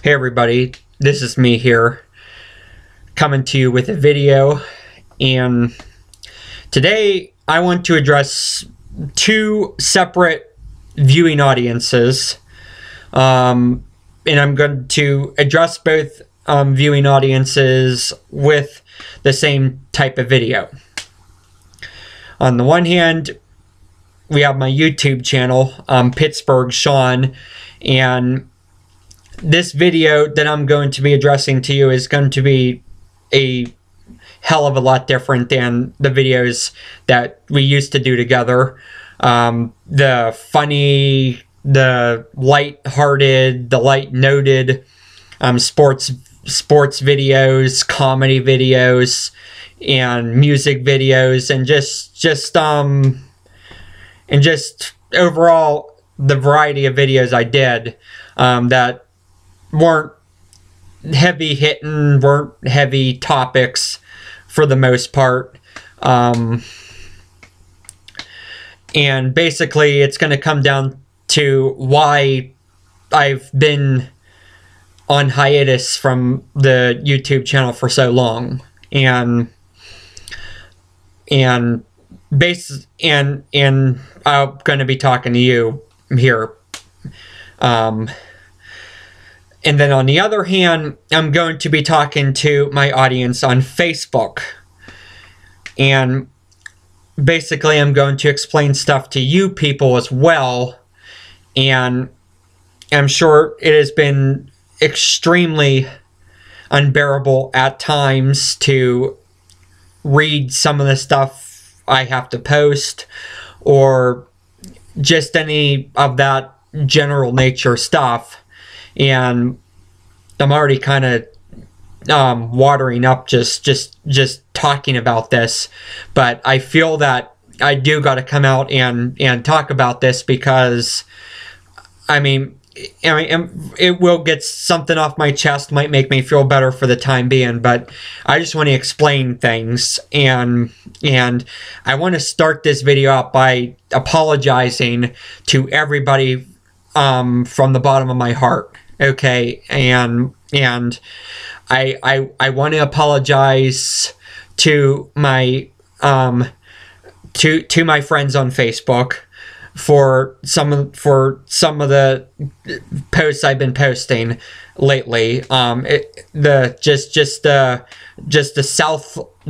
Hey everybody, this is me here, coming to you with a video, and today I want to address two separate viewing audiences, and I'm going to address both viewing audiences with the same type of video. On the one hand, we have my YouTube channel, Pittsburgh Sean, and this video that I'm going to be addressing to you is going to be a hell of a lot different than the videos that we used to do together. The funny, the light-hearted, the light-noted sports videos, comedy videos, and music videos, and just overall the variety of videos I did that weren't heavy hitting, weren't heavy topics for the most part. And basically it's going to come down to why I've been on hiatus from the YouTube channel for so long. And I'm going to be talking to you here. And then on the other hand, I'm going to be talking to my audience on Facebook. And basically, I'm going to explain stuff to you people as well. And I'm sure it has been extremely unbearable at times to read some of the stuff I have to post, or just any of that general nature stuff. And I'm already kind of watering up just talking about this, but I feel that I do got to come out and talk about this, because I mean it will get something off my chest, might make me feel better for the time being, but I just want to explain things, and I want to start this video out by apologizing to everybody from the bottom of my heart. Okay, and I want to apologize to my to my friends on Facebook for some of the posts I've been posting lately. The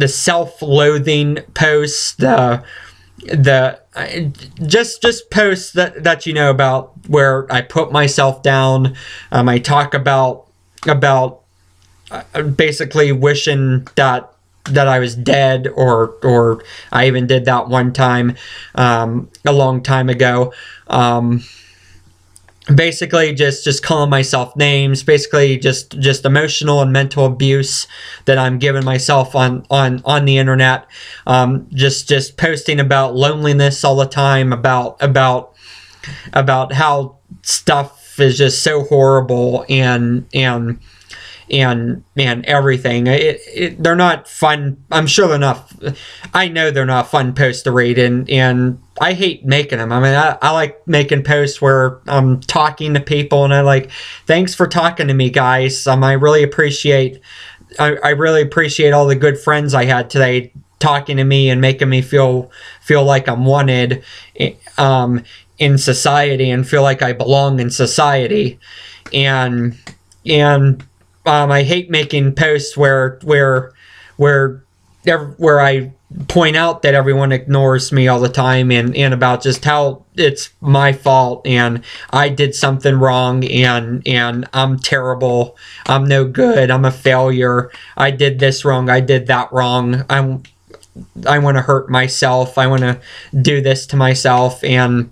self-loathing posts, just posts that you know about, where I put myself down. I talk about basically wishing that I was dead, or I even did that one time a long time ago. Basically just calling myself names, basically just emotional and mental abuse that I'm giving myself on the internet. Just posting about loneliness all the time, about how stuff is just so horrible, and everything. They're not fun. I'm sure they're not. I know they're not fun posts to read, and I hate making them. I mean, I like making posts where I'm talking to people, and I like, thanks for talking to me, guys. I really appreciate. I really appreciate all the good friends I had today talking to me and making me feel like I'm wanted in society, and feel like I belong in society, and I hate making posts where I point out that everyone ignores me all the time, and about just how it's my fault, and I did something wrong, and I'm terrible, I'm no good, I'm a failure, I did this wrong, I did that wrong, I want to hurt myself, I want to do this to myself, and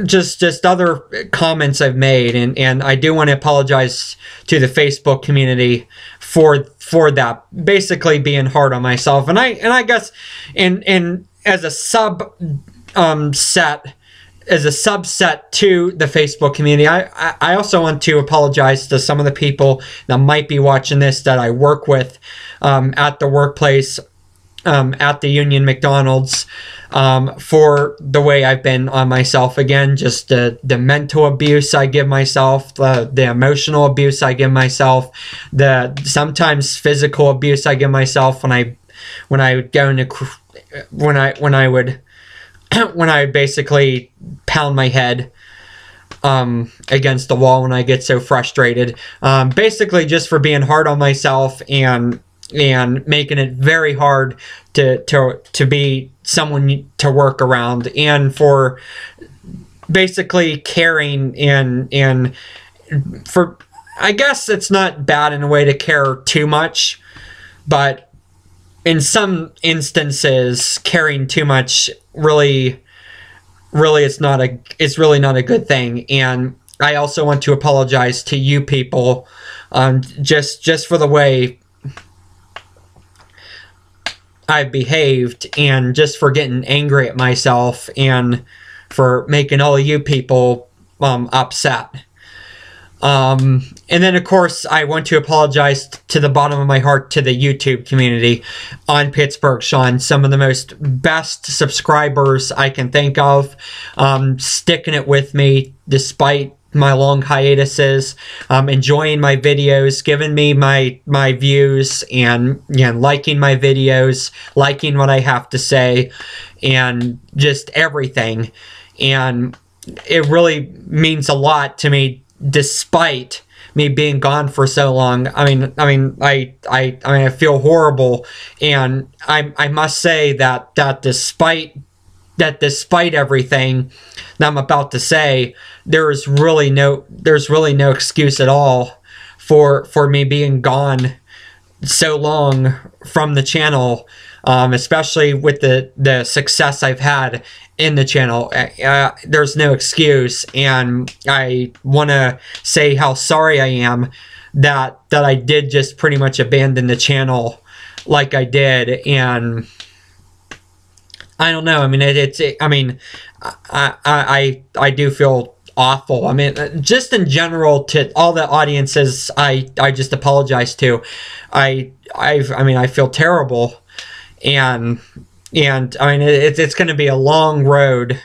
just other comments I've made, and I do want to apologize to the Facebook community for that, basically being hard on myself, and I guess in as a subset to the Facebook community, I also want to apologize to some of the people that might be watching this that I work with at the workplace. at the Union McDonald's for the way I've been on myself. Again, just the mental abuse I give myself, the emotional abuse I give myself, the sometimes physical abuse I give myself when I would go into when I would basically pound my head against the wall when I get so frustrated. Basically just for being hard on myself and making it very hard to be someone to work around, and for basically caring and for, I guess it's not bad in a way to care too much, but in some instances caring too much really it's really not a good thing. And I also want to apologize to you people just for the way I've behaved, and just for getting angry at myself and for making all of you people upset. And then, of course, I want to apologize to the bottom of my heart to the YouTube community on Pittsburgh Sean, some of the most best subscribers I can think of, sticking it with me despite my long hiatuses, enjoying my videos, giving me my views, and liking my videos, liking what I have to say, and just everything. And it really means a lot to me, despite me being gone for so long. I feel horrible, and I must say that despite everything that I'm about to say, there's really no excuse at all for me being gone so long from the channel, especially with the success I've had in the channel. There's no excuse, and I want to say how sorry I am that I did just pretty much abandon the channel like I did. And I don't know. I mean, I do feel awful. I mean, just in general, to all the audiences I just apologize to. I feel terrible, and I mean, it's going to be a long road,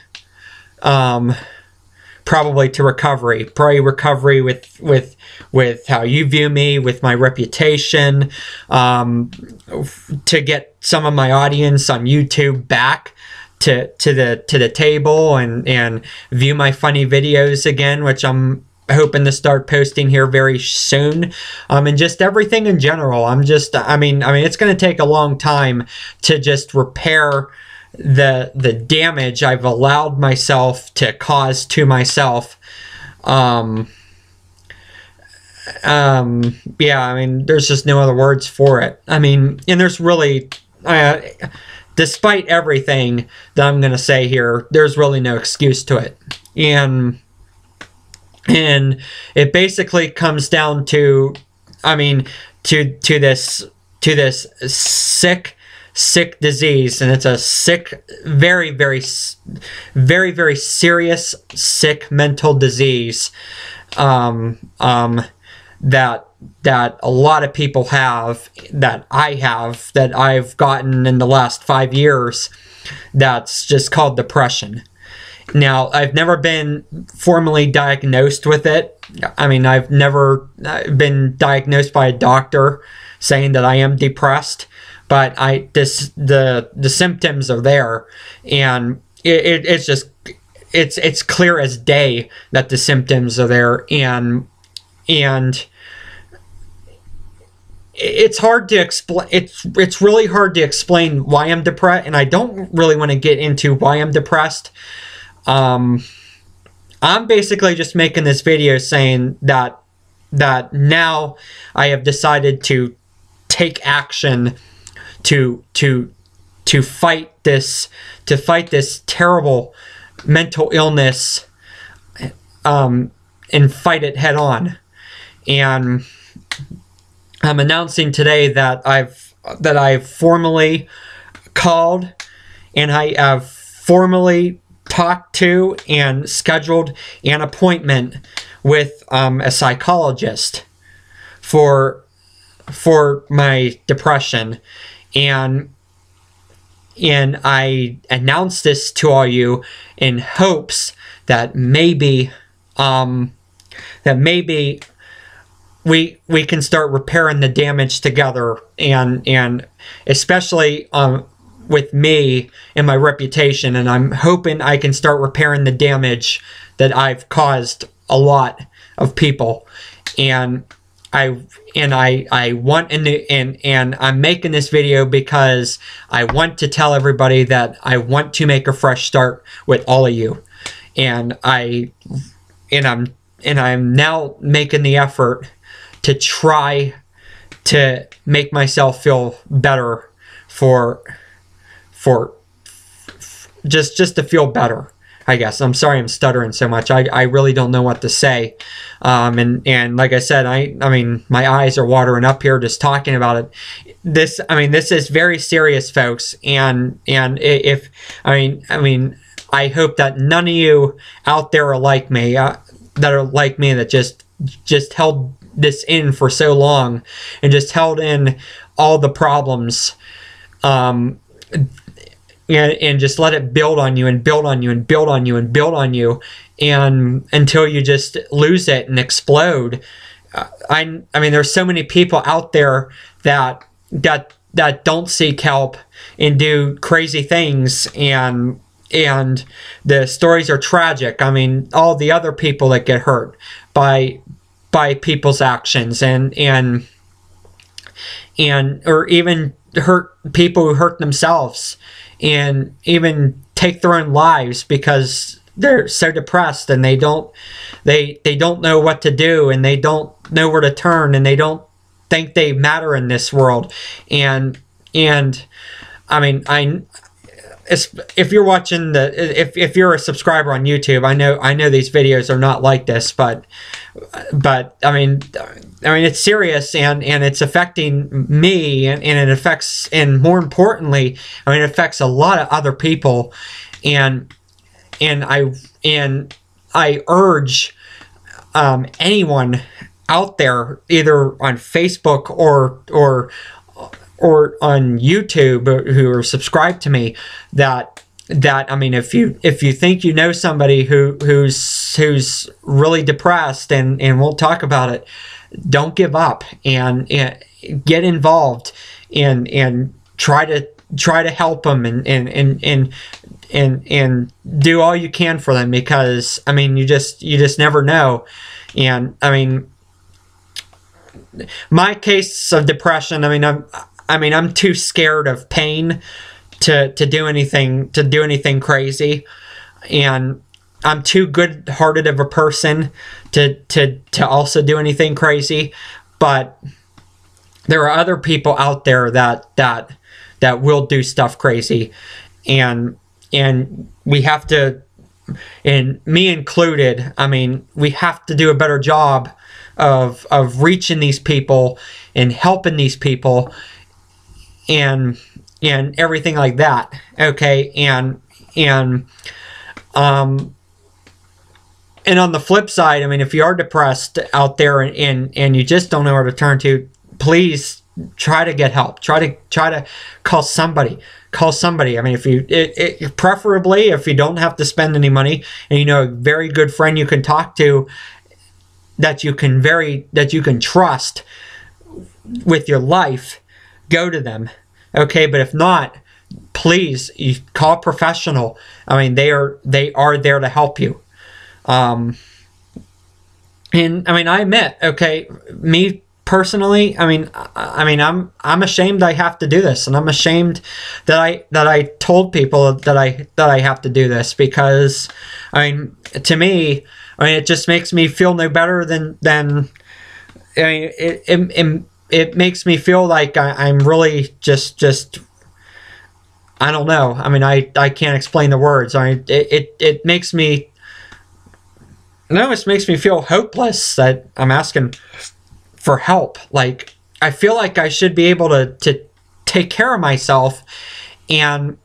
probably to recovery. Probably recovery with how you view me, with my reputation, to get some of my audience on YouTube back to the table and view my funny videos again, which I'm hoping to start posting here very soon, and just everything in general. I mean, it's going to take a long time to just repair the damage I've allowed myself to cause to myself. Yeah, I mean, there's just no other words for it. I mean, and there's really, despite everything that I'm going to say here, there's really no excuse to it. And it basically comes down to, I mean, to this sick disease, and it's a sick, very, very, very, very serious, sick mental disease, that a lot of people have, that I have, that I've gotten in the last 5 years, that's just called depression. Now, I've never been formally diagnosed with it. I mean, I've never been diagnosed by a doctor saying that I am depressed, but the symptoms are there, and it's just, it's clear as day that the symptoms are there, and it's hard to explain. It's really hard to explain why I'm depressed, and I don't really want to get into why I'm depressed. I'm basically just making this video saying that now I have decided to take action to fight this terrible mental illness, and fight it head on. And I'm announcing today that I've formally called, and I have formally talked to and scheduled an appointment with a psychologist for my depression. And I announce this to all you in hopes that maybe we can start repairing the damage together, and especially with me and my reputation, and I'm hoping I can start repairing the damage that I've caused a lot of people. And I want, and I'm making this video because I want to tell everybody that I want to make a fresh start with all of you, and I'm now making the effort to try to make myself feel better just to feel better, I guess. I'm sorry I'm stuttering so much. I really don't know what to say. And like I said, I mean, my eyes are watering up here just talking about it. This is very serious, folks. And if, I mean, I hope that none of you out there are like me, that just held this in for so long and just held in all the problems, and just let it build on you and build on you and build on you and build on you, and until you just lose it and explode. I mean, there's so many people out there that don't seek help and do crazy things, and the stories are tragic. I mean, all the other people that get hurt by people's actions, and or even hurt people who hurt themselves, and even take their own lives because they're so depressed and they don't know what to do, and they don't know where to turn, and they don't think they matter in this world. And I mean, if you're watching if you're a subscriber on YouTube, I know these videos are not like this, but I mean it's serious, and it's affecting me, and it affects, and more importantly, I mean, it affects a lot of other people, and I urge anyone out there, either on Facebook or on YouTube, who are subscribed to me, that I mean, if you think you know somebody who's really depressed and won't talk about it, don't give up, and get involved, and try to help them, and do all you can for them, because I mean, you just never know. And I mean, my case of depression, I'm too scared of pain to do anything crazy, and I'm too good-hearted of a person to also do anything crazy. But there are other people out there that will do stuff crazy, and we have to, and me included, I mean, we have to do a better job of reaching these people and helping these people, and everything like that. Okay, and on the flip side, I mean, if you are depressed out there and you just don't know where to turn to, please try to get help. Try to call somebody. I mean, if you preferably, if you don't have to spend any money, and you know a very good friend you can talk to, that you can trust with your life, go to them. Okay, but if not, please, you call a professional. I mean, they are there to help you. And I mean, I admit, okay, me personally, I mean, I'm ashamed I have to do this, and I'm ashamed that I told people that I have to do this, because I mean, to me, I mean, it just makes me feel no better than I mean, it makes me feel like I'm really just I don't know. I mean, I can't explain the words. I mean, it makes me, no, it makes me feel hopeless that I'm asking for help. Like, I feel like I should be able to take care of myself, and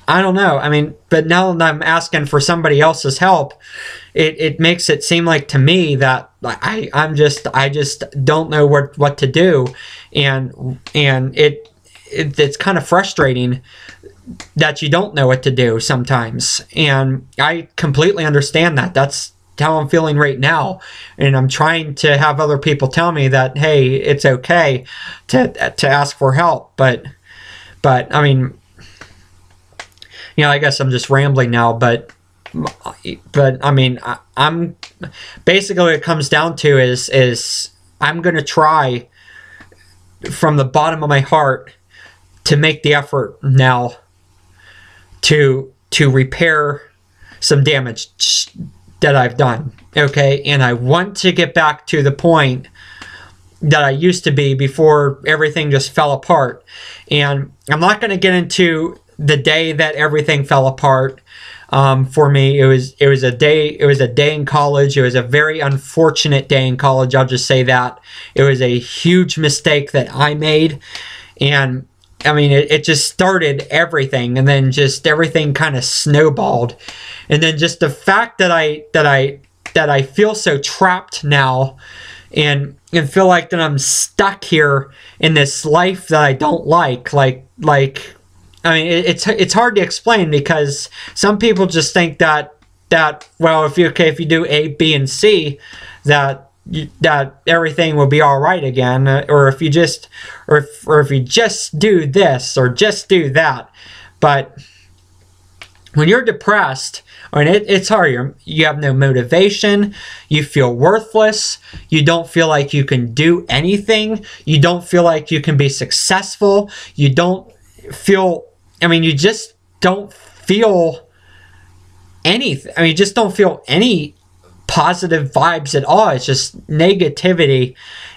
I don't know. I mean, but now that I'm asking for somebody else's help, it makes it seem like to me that I just don't know what to do, and it's kind of frustrating that you don't know what to do sometimes. And I completely understand that. That's how I'm feeling right now. And I'm trying to have other people tell me that, hey, it's okay to ask for help. But I mean, you know, I guess I'm just rambling now, but I mean, I'm basically what it comes down to is I'm going to try from the bottom of my heart to make the effort now to repair some damage that I've done. Okay. And I want to get back to the point that I used to be before everything just fell apart. And I'm not going to get into the day that everything fell apart. For me, it was a day in college. It was a very unfortunate day in college. I'll just say that. It was a huge mistake that I made. And I mean, it just started everything, and then just everything kind of snowballed. And then just the fact that I feel so trapped now, and feel like that I'm stuck here in this life that I don't like. I mean, it's hard to explain, because some people just think that well, if you do A, B, and C, that everything will be all right again, or if you just do this or just do that. But when you're depressed, I mean, it's hard. You have no motivation. You feel worthless. You don't feel like you can do anything. You don't feel like you can be successful. You don't feel, I mean, you just don't feel anything. I mean, you just don't feel any positive vibes at all. It's just negativity,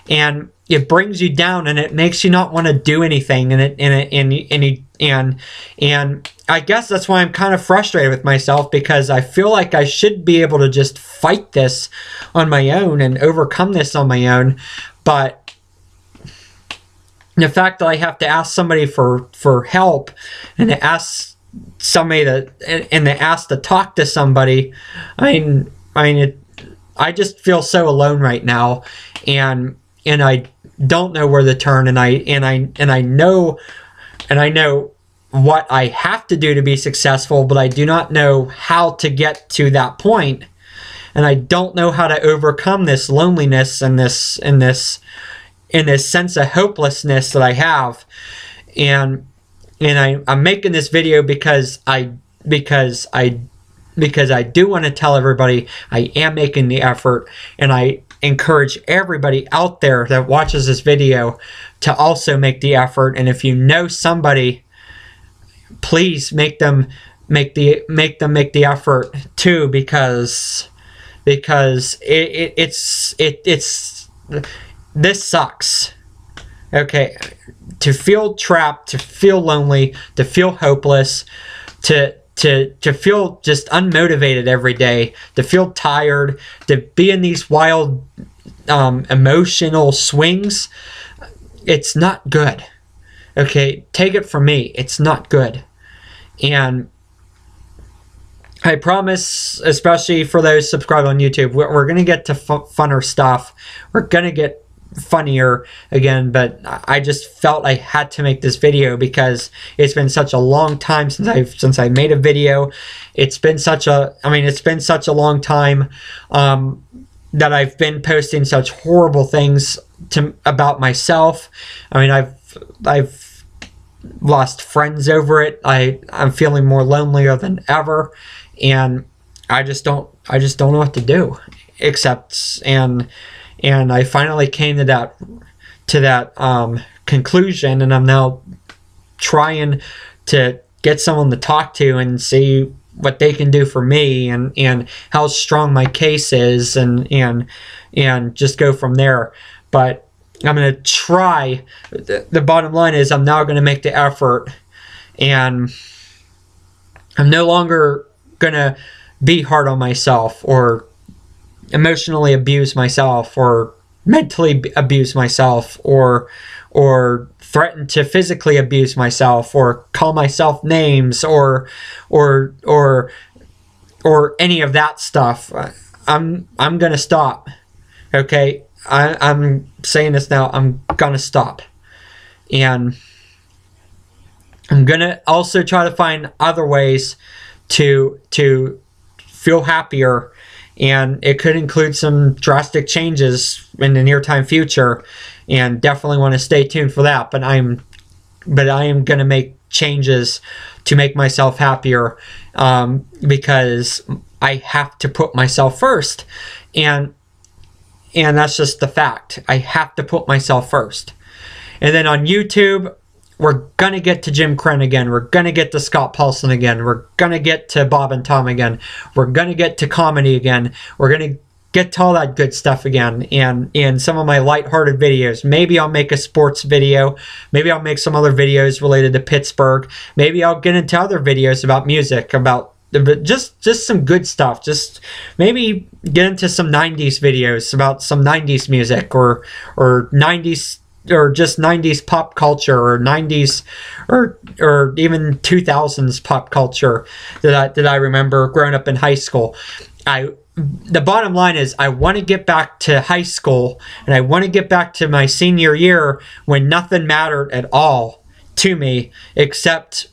and it brings you down, and it makes you not want to do anything. And I guess that's why I'm kind of frustrated with myself, because I feel like I should be able to just fight this on my own and overcome this on my own. But the fact that I have to ask somebody for help, and to ask somebody to talk to somebody, I just feel so alone right now, and I don't know where to turn, and I know what I have to do to be successful, but I do not know how to get to that point, and I don't know how to overcome this loneliness and this sense of hopelessness that I have. And I'm making this video because I do want to tell everybody I am making the effort, and I encourage everybody out there that watches this video to also make the effort. And if you know somebody, please make them make the effort too, because it's this sucks. Okay, to feel trapped, to feel lonely, to feel hopeless, to feel just unmotivated every day, to feel tired, to be in these wild emotional swings, it's not good. Okay, take it from me, it's not good. And I promise, especially for those subscribed on YouTube, we're going to get to funner stuff. We're going to get funnier again, but I just felt I had to make this video because it's been such a long time since I made a video. It's been such a long time that I've been posting such horrible things about myself. I mean, I've lost friends over it. I'm feeling more lonelier than ever, and I just don't know what to do, except and I finally came to that conclusion, and I'm now trying to get someone to talk to and see what they can do for me, and how strong my case is, and just go from there. But I'm going to try. The bottom line is I'm now going to make the effort, and I'm no longer going to be hard on myself, or emotionally abuse myself, or mentally abuse myself, or threaten to physically abuse myself, or call myself names, or any of that stuff. I'm gonna stop. Okay, I'm saying this now. I'm gonna stop, and I'm gonna also try to find other ways to feel happier, and it could include some drastic changes in the near time future, and definitely want to stay tuned for that. But I am gonna make changes to make myself happier, because I have to put myself first, and that's just the fact. I have to put myself first. And then on YouTube, we're going to get to Jim Krenn again. We're going to get to Scott Paulson again. We're going to get to Bob and Tom again. We're going to get to comedy again. We're going to get to all that good stuff again. And in some of my lighthearted videos, maybe I'll make a sports video. Maybe I'll make some other videos related to Pittsburgh. Maybe I'll get into other videos about music, about just some good stuff. Just maybe get into some 90s videos about some 90s music, or 90s, or just 90s pop culture, or 90s or even 2000s pop culture that I remember growing up in high school. The bottom line is, I want to get back to high school, and I want to get back to my senior year when nothing mattered at all to me except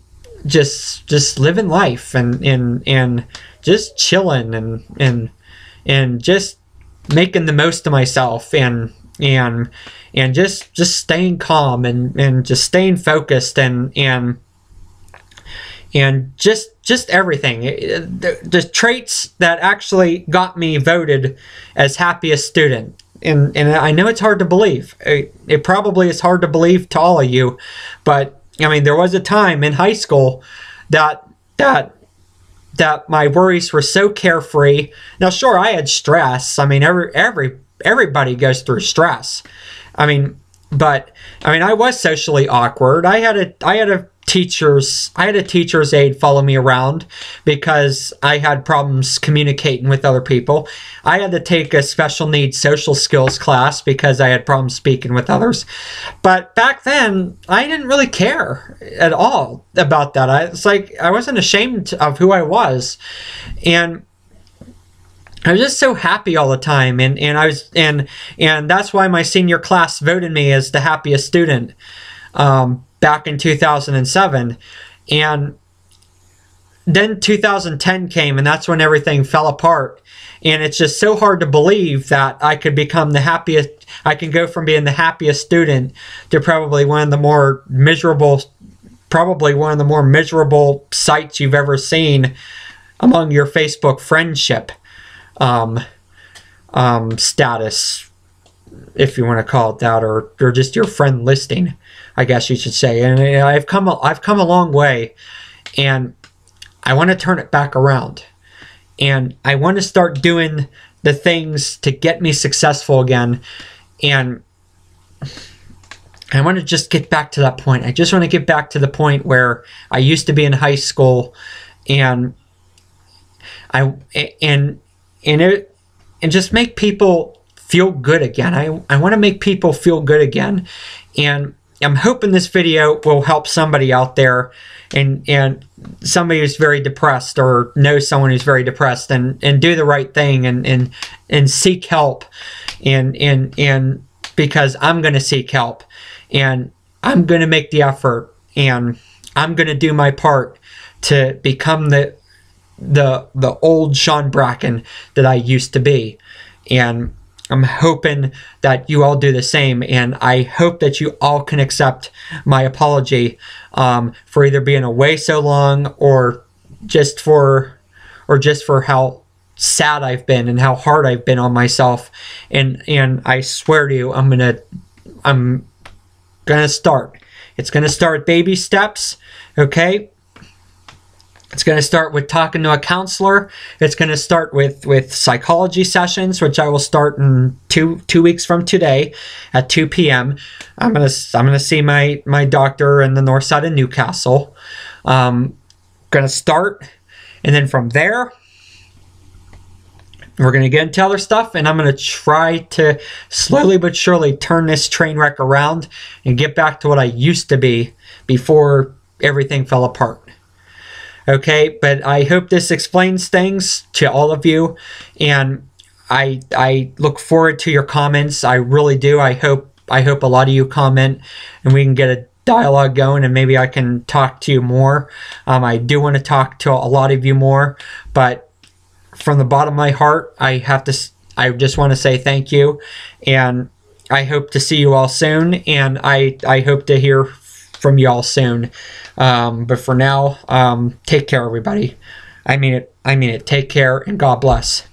just living life, and just chilling, and just making the most of myself, and just staying calm, and just staying focused, and just everything. The traits that actually got me voted as happiest student. And I know it's hard to believe. It probably is hard to believe to all of you, but I mean, there was a time in high school that my worries were so carefree. Now, sure, I had stress. I mean, everybody goes through stress. I mean, but I mean, I was socially awkward. I had a teacher's aide follow me around because I had problems communicating with other people. I had to take a special needs social skills class because I had problems speaking with others. But back then, I didn't really care at all about that. It's like I wasn't ashamed of who I was, and I was just so happy all the time, and that's why my senior class voted me as the happiest student back in 2007. And then 2010 came, and that's when everything fell apart. And it's just so hard to believe that I could become the happiest. I can go from being the happiest student to probably one of the more miserable sites you've ever seen among your Facebook friendship status, if you want to call it that, or just your friend listing, I guess you should say. And I've come a long way, and I want to turn it back around, and I want to start doing the things to get me successful again, and I want to just get back to that point. I just want to get back to the point where I used to be in high school, and just make people feel good again. I want to make people feel good again, and I'm hoping this video will help somebody out there, and somebody who's very depressed, or knows someone who's very depressed, and do the right thing, and seek help, and because I'm going to seek help, and I'm going to make the effort, and I'm going to do my part to become the old Sean Bracken that I used to be. And I'm hoping that you all do the same, and I hope that you all can accept my apology for either being away so long, or just for how sad I've been and how hard I've been on myself. And I swear to you, I'm gonna start. It's gonna start baby steps, okay? It's going to start with talking to a counselor. It's going to start with psychology sessions, which I will start in two weeks from today at 2 p.m. I'm going to see my doctor in the north side of Newcastle. Going to start, and then from there, we're going to get into other stuff, and I'm going to try to slowly but surely turn this train wreck around and get back to what I used to be before everything fell apart. Okay, but I hope this explains things to all of you, and I look forward to your comments. I really do. I hope a lot of you comment, and we can get dialogue going, and maybe I can talk to you more. I do want to talk to a lot of you more, but from the bottom of my heart, I just want to say thank you, and I hope to see you all soon, and I hope to hear from you all soon. But for now, take care, everybody. I mean it. Take care, and God bless.